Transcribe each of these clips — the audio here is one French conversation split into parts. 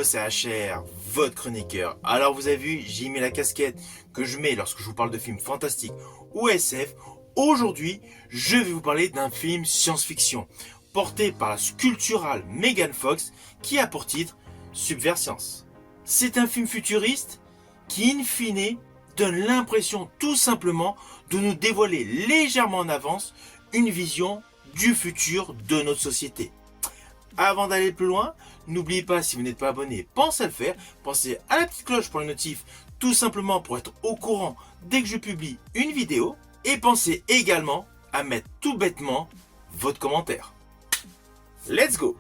c'est HR, votre chroniqueur. Alors vous avez vu, j'ai mis la casquette que je mets lorsque je vous parle de films fantastiques ou SF. Aujourd'hui, je vais vous parler d'un film science-fiction porté par la sculpturale Megan Fox qui a pour titre Subversience. C'est un film futuriste qui, in fine, donne l'impression tout simplement de nous dévoiler légèrement en avance une vision du futur de notre société. Avant d'aller plus loin, n'oubliez pas, si vous n'êtes pas abonné, pensez à le faire. Pensez à la petite cloche pour les notifs, tout simplement pour être au courant dès que je publie une vidéo. Et pensez également à mettre tout bêtement votre commentaire. Let's go!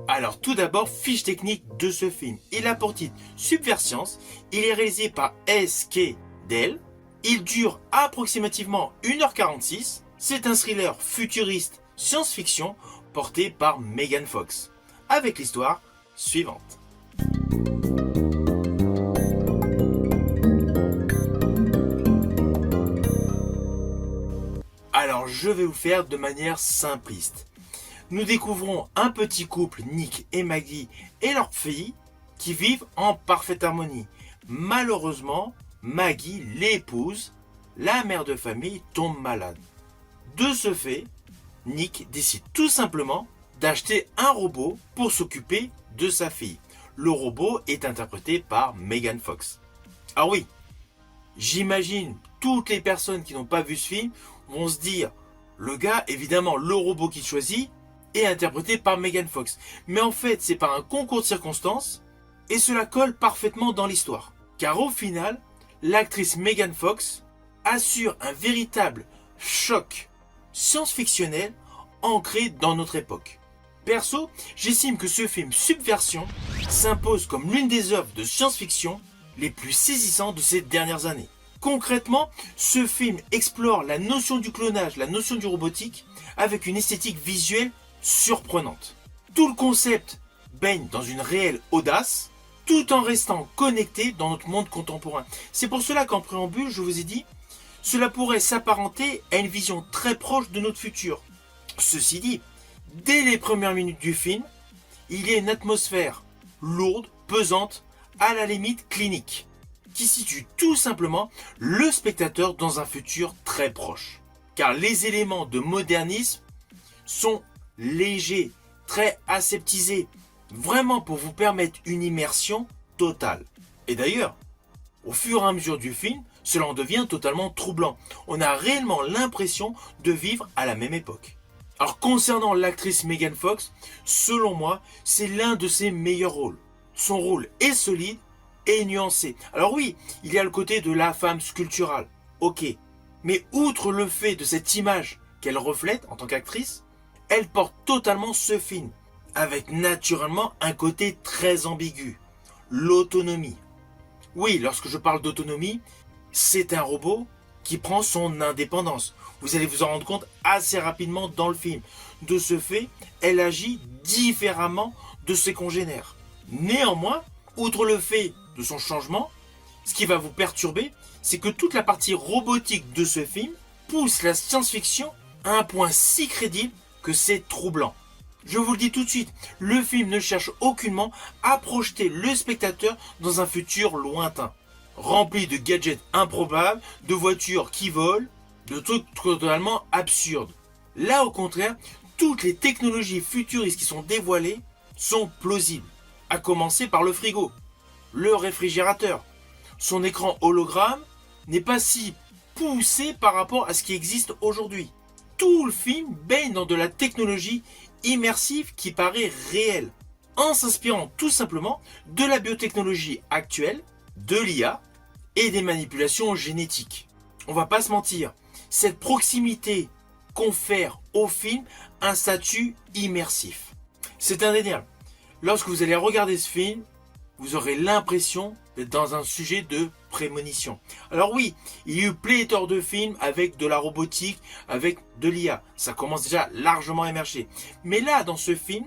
Alors tout d'abord, fiche technique de ce film. Il a pour titre Subversience, il est réalisé par S.K. Dell, il dure approximativement 1h46, c'est un thriller futuriste science-fiction porté par Megan Fox, avec l'histoire suivante. Alors je vais vous faire de manière simpliste. Nous découvrons un petit couple, Nick et Maggie, et leur fille, qui vivent en parfaite harmonie. Malheureusement, Maggie, l'épouse, la mère de famille, tombe malade. De ce fait, Nick décide tout simplement d'acheter un robot pour s'occuper de sa fille. Le robot est interprété par Megan Fox. Ah oui, j'imagine toutes les personnes qui n'ont pas vu ce film vont se dire, le gars, évidemment, le robot qu'il choisit, est interprété par Megan Fox. Mais en fait, c'est par un concours de circonstances et cela colle parfaitement dans l'histoire. Car au final, l'actrice Megan Fox assure un véritable choc science-fictionnel ancré dans notre époque. Perso, j'estime que ce film Subversion s'impose comme l'une des œuvres de science-fiction les plus saisissantes de ces dernières années. Concrètement, ce film explore la notion du clonage, la notion du robotique, avec une esthétique visuelle surprenante. Tout le concept baigne dans une réelle audace, tout en restant connecté dans notre monde contemporain. C'est pour cela qu'en préambule, je vous ai dit, cela pourrait s'apparenter à une vision très proche de notre futur. Ceci dit, dès les premières minutes du film, il y a une atmosphère lourde, pesante, à la limite clinique, qui situe tout simplement le spectateur dans un futur très proche. Car les éléments de modernisme sont légers, très aseptisés, vraiment pour vous permettre une immersion totale. Et d'ailleurs, au fur et à mesure du film, cela en devient totalement troublant. On a réellement l'impression de vivre à la même époque. Alors concernant l'actrice Megan Fox, selon moi, c'est l'un de ses meilleurs rôles. Son rôle est solide et nuancé. Alors oui, il y a le côté de la femme sculpturale, ok. Mais outre le fait de cette image qu'elle reflète en tant qu'actrice, elle porte totalement ce film, avec naturellement un côté très ambigu, l'autonomie. Oui, lorsque je parle d'autonomie, c'est un robot qui prend son indépendance. Vous allez vous en rendre compte assez rapidement dans le film. De ce fait, elle agit différemment de ses congénères. Néanmoins, outre le fait de son changement, ce qui va vous perturber, c'est que toute la partie robotique de ce film pousse la science-fiction à un point si crédible que c'est troublant. Je vous le dis tout de suite, le film ne cherche aucunement à projeter le spectateur dans un futur lointain, rempli de gadgets improbables, de voitures qui volent, de trucs totalement absurdes. Là au contraire, toutes les technologies futuristes qui sont dévoilées sont plausibles, à commencer par le frigo, le réfrigérateur. Son écran hologramme n'est pas si poussé par rapport à ce qui existe aujourd'hui. Tout le film baigne dans de la technologie immersive qui paraît réelle, en s'inspirant tout simplement de la biotechnologie actuelle, de l'IA et des manipulations génétiques. On va pas se mentir, cette proximité confère au film un statut immersif. C'est indéniable. Lorsque vous allez regarder ce film, vous aurez l'impression d'être dans un sujet de prémonition. Alors oui, il y a eu pléthore de films avec de la robotique, avec de l'IA. Ça commence déjà largement à émerger. Mais là, dans ce film,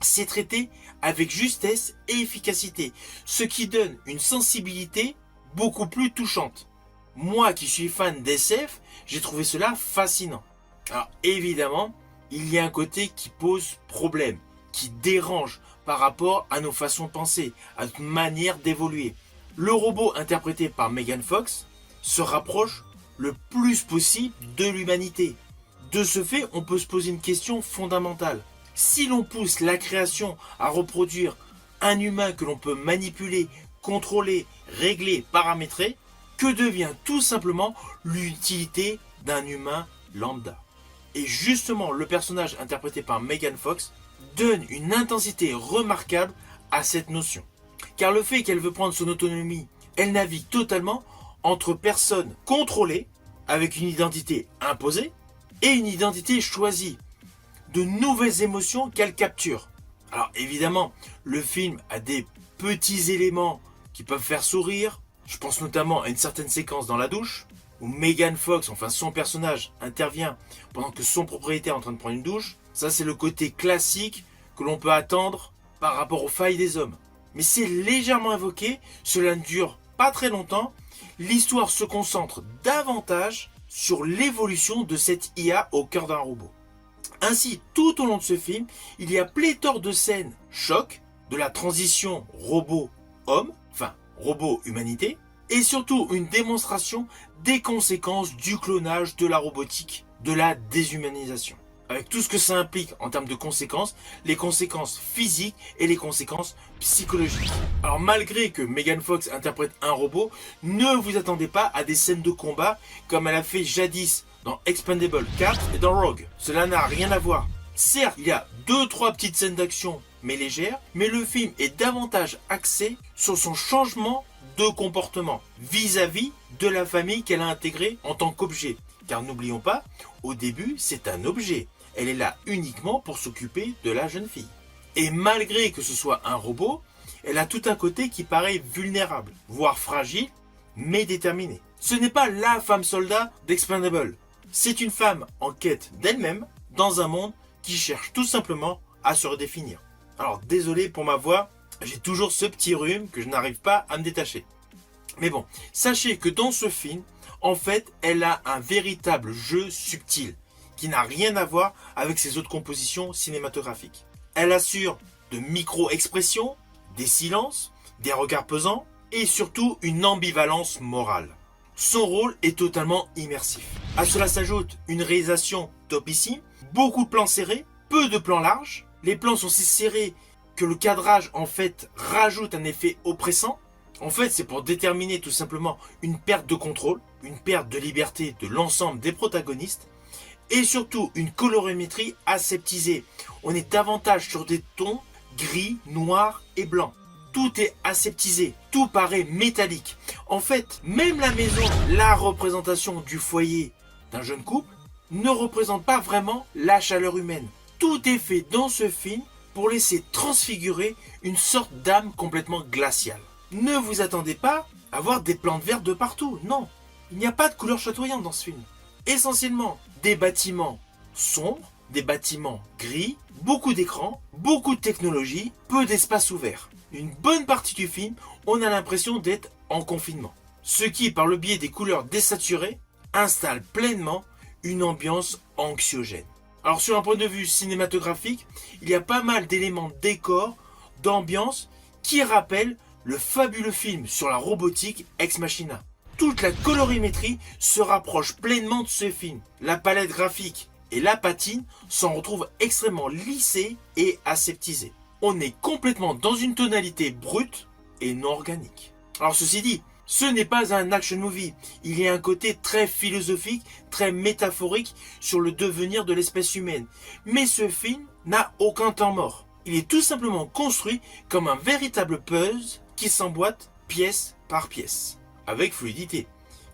c'est traité avec justesse et efficacité, ce qui donne une sensibilité beaucoup plus touchante. Moi qui suis fan d'SF, j'ai trouvé cela fascinant. Alors évidemment, il y a un côté qui pose problème, qui dérange par rapport à nos façons de penser, à notre manière d'évoluer. Le robot interprété par Megan Fox se rapproche le plus possible de l'humanité. De ce fait, on peut se poser une question fondamentale. Si l'on pousse la création à reproduire un humain que l'on peut manipuler, contrôler, régler, paramétrer, que devient tout simplement l'utilité d'un humain lambda? Et justement, le personnage interprété par Megan Fox donne une intensité remarquable à cette notion. Car le fait qu'elle veut prendre son autonomie, elle navigue totalement entre personnes contrôlées, avec une identité imposée, et une identité choisie, de nouvelles émotions qu'elle capture. Alors évidemment, le film a des petits éléments qui peuvent faire sourire. Je pense notamment à une certaine séquence dans la douche, où Megan Fox, enfin son personnage, intervient pendant que son propriétaire est en train de prendre une douche. Ça, c'est le côté classique que l'on peut attendre par rapport aux failles des hommes. Mais c'est légèrement évoqué, cela ne dure pas très longtemps. L'histoire se concentre davantage sur l'évolution de cette IA au cœur d'un robot. Ainsi, tout au long de ce film, il y a pléthore de scènes choc, de la transition robot-homme, enfin robot-humanité, et surtout une démonstration des conséquences du clonage, de la robotique, de la déshumanisation. Avec tout ce que ça implique en termes de conséquences, les conséquences physiques et les conséquences psychologiques. Alors malgré que Megan Fox interprète un robot, ne vous attendez pas à des scènes de combat comme elle a fait jadis dans Expendable 4 et dans Rogue. Cela n'a rien à voir. Certes, il y a 2-3 petites scènes d'action, mais légères, mais le film est davantage axé sur son changement de comportement vis-à-vis de la famille qu'elle a intégrée en tant qu'objet. Car n'oublions pas, au début, c'est un objet. Elle est là uniquement pour s'occuper de la jeune fille. Et malgré que ce soit un robot, elle a tout un côté qui paraît vulnérable, voire fragile, mais déterminée. Ce n'est pas la femme soldat d'Expendable. C'est une femme en quête d'elle-même dans un monde qui cherche tout simplement à se redéfinir. Alors désolé pour ma voix, j'ai toujours ce petit rhume que je n'arrive pas à me détacher. Mais bon, sachez que dans ce film, en fait, elle a un véritable jeu subtil qui n'a rien à voir avec ses autres compositions cinématographiques. Elle assure de micro-expressions, des silences, des regards pesants et surtout une ambivalence morale. Son rôle est totalement immersif. À cela s'ajoute une réalisation topissime, beaucoup de plans serrés, peu de plans larges. Les plans sont si serrés que le cadrage en fait rajoute un effet oppressant. En fait, c'est pour déterminer tout simplement une perte de contrôle, une perte de liberté de l'ensemble des protagonistes et surtout une colorimétrie aseptisée. On est davantage sur des tons gris, noirs et blancs. Tout est aseptisé, tout paraît métallique. En fait, même la maison, la représentation du foyer d'un jeune couple, ne représente pas vraiment la chaleur humaine. Tout est fait dans ce film pour laisser transfigurer une sorte d'âme complètement glaciale. Ne vous attendez pas à voir des plantes vertes de partout, non. Il n'y a pas de couleur chatoyante dans ce film. Essentiellement, des bâtiments sombres, des bâtiments gris, beaucoup d'écrans, beaucoup de technologie, peu d'espace ouvert. Une bonne partie du film, on a l'impression d'être en confinement. Ce qui, par le biais des couleurs désaturées, installe pleinement une ambiance anxiogène. Alors sur un point de vue cinématographique, il y a pas mal d'éléments de décor, d'ambiance, qui rappellent le fabuleux film sur la robotique Ex Machina. Toute la colorimétrie se rapproche pleinement de ce film. La palette graphique et la patine s'en retrouvent extrêmement lissées et aseptisées. On est complètement dans une tonalité brute et non organique. Alors ceci dit, ce n'est pas un action movie. Il y a un côté très philosophique, très métaphorique sur le devenir de l'espèce humaine. Mais ce film n'a aucun temps mort. Il est tout simplement construit comme un véritable puzzle qui s'emboîte pièce par pièce, avec fluidité.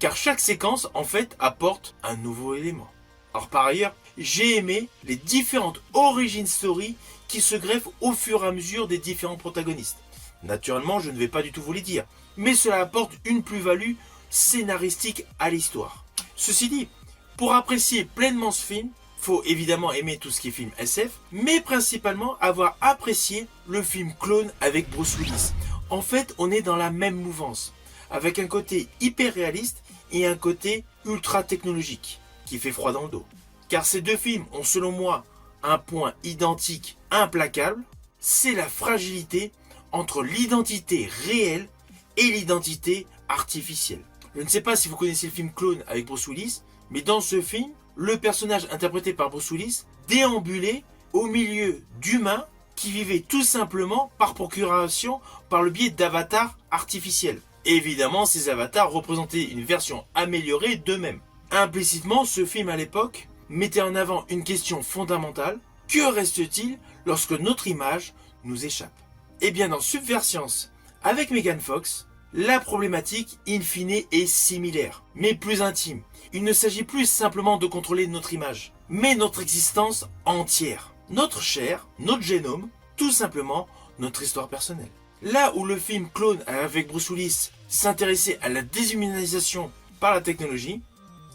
Car chaque séquence, en fait, apporte un nouveau élément. Alors par ailleurs, j'ai aimé les différentes origin stories qui se greffent au fur et à mesure des différents protagonistes. Naturellement, je ne vais pas du tout vous les dire, mais cela apporte une plus-value scénaristique à l'histoire. Ceci dit, pour apprécier pleinement ce film, faut évidemment aimer tout ce qui est film SF, mais principalement avoir apprécié le film Clone avec Bruce Willis. En fait, on est dans la même mouvance, avec un côté hyper réaliste et un côté ultra technologique, qui fait froid dans le dos. Car ces deux films ont selon moi un point identique implacable, c'est la fragilité entre l'identité réelle et l'identité artificielle. Je ne sais pas si vous connaissez le film Clone avec Bruce Willis, mais dans ce film, le personnage interprété par Bruce Willis déambulait au milieu d'humains qui vivaient tout simplement par procuration par le biais d'avatars artificiels. Et évidemment, ces avatars représentaient une version améliorée d'eux-mêmes. Implicitement, ce film à l'époque mettait en avant une question fondamentale. Que reste-t-il lorsque notre image nous échappe? Eh bien, dans Subversience, avec Megan Fox, la problématique in fine est similaire, mais plus intime. Il ne s'agit plus simplement de contrôler notre image, mais notre existence entière. Notre chair, notre génome, tout simplement notre histoire personnelle. Là où le film Clone avec Bruce Willis s'intéressait à la déshumanisation par la technologie,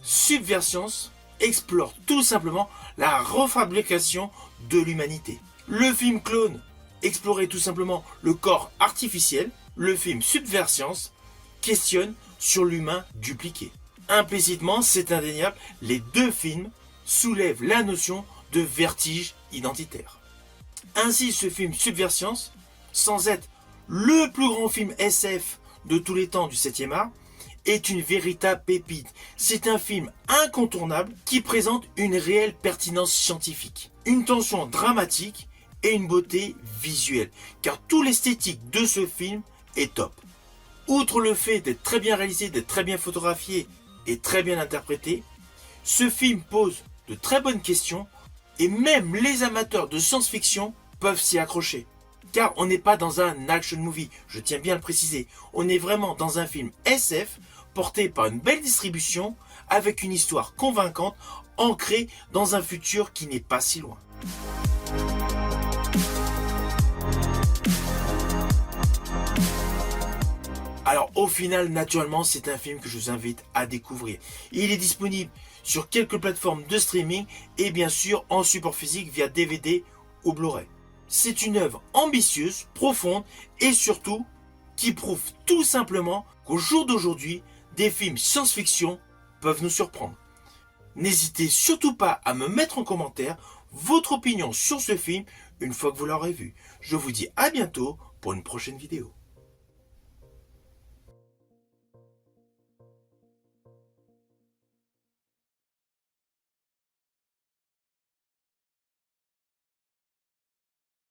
Subversience explore tout simplement la refabrication de l'humanité. Le film Clone explorait tout simplement le corps artificiel. Le film Subversience questionne sur l'humain dupliqué. Implicitement, c'est indéniable, les deux films soulèvent la notion de vertige identitaire. Ainsi, ce film Subversience, sans être le plus grand film SF de tous les temps du 7e art, est une véritable pépite. C'est un film incontournable qui présente une réelle pertinence scientifique, une tension dramatique et une beauté visuelle, car tout l'esthétique de ce film est top. Outre le fait d'être très bien réalisé, d'être très bien photographié et très bien interprété, ce film pose de très bonnes questions et même les amateurs de science-fiction peuvent s'y accrocher. Car on n'est pas dans un action movie, je tiens bien à le préciser, on est vraiment dans un film SF porté par une belle distribution avec une histoire convaincante ancrée dans un futur qui n'est pas si loin. Alors au final, naturellement, c'est un film que je vous invite à découvrir. Il est disponible sur quelques plateformes de streaming et bien sûr en support physique via DVD ou Blu-ray. C'est une œuvre ambitieuse, profonde et surtout qui prouve tout simplement qu'au jour d'aujourd'hui, des films science-fiction peuvent nous surprendre. N'hésitez surtout pas à me mettre en commentaire votre opinion sur ce film une fois que vous l'aurez vu. Je vous dis à bientôt pour une prochaine vidéo.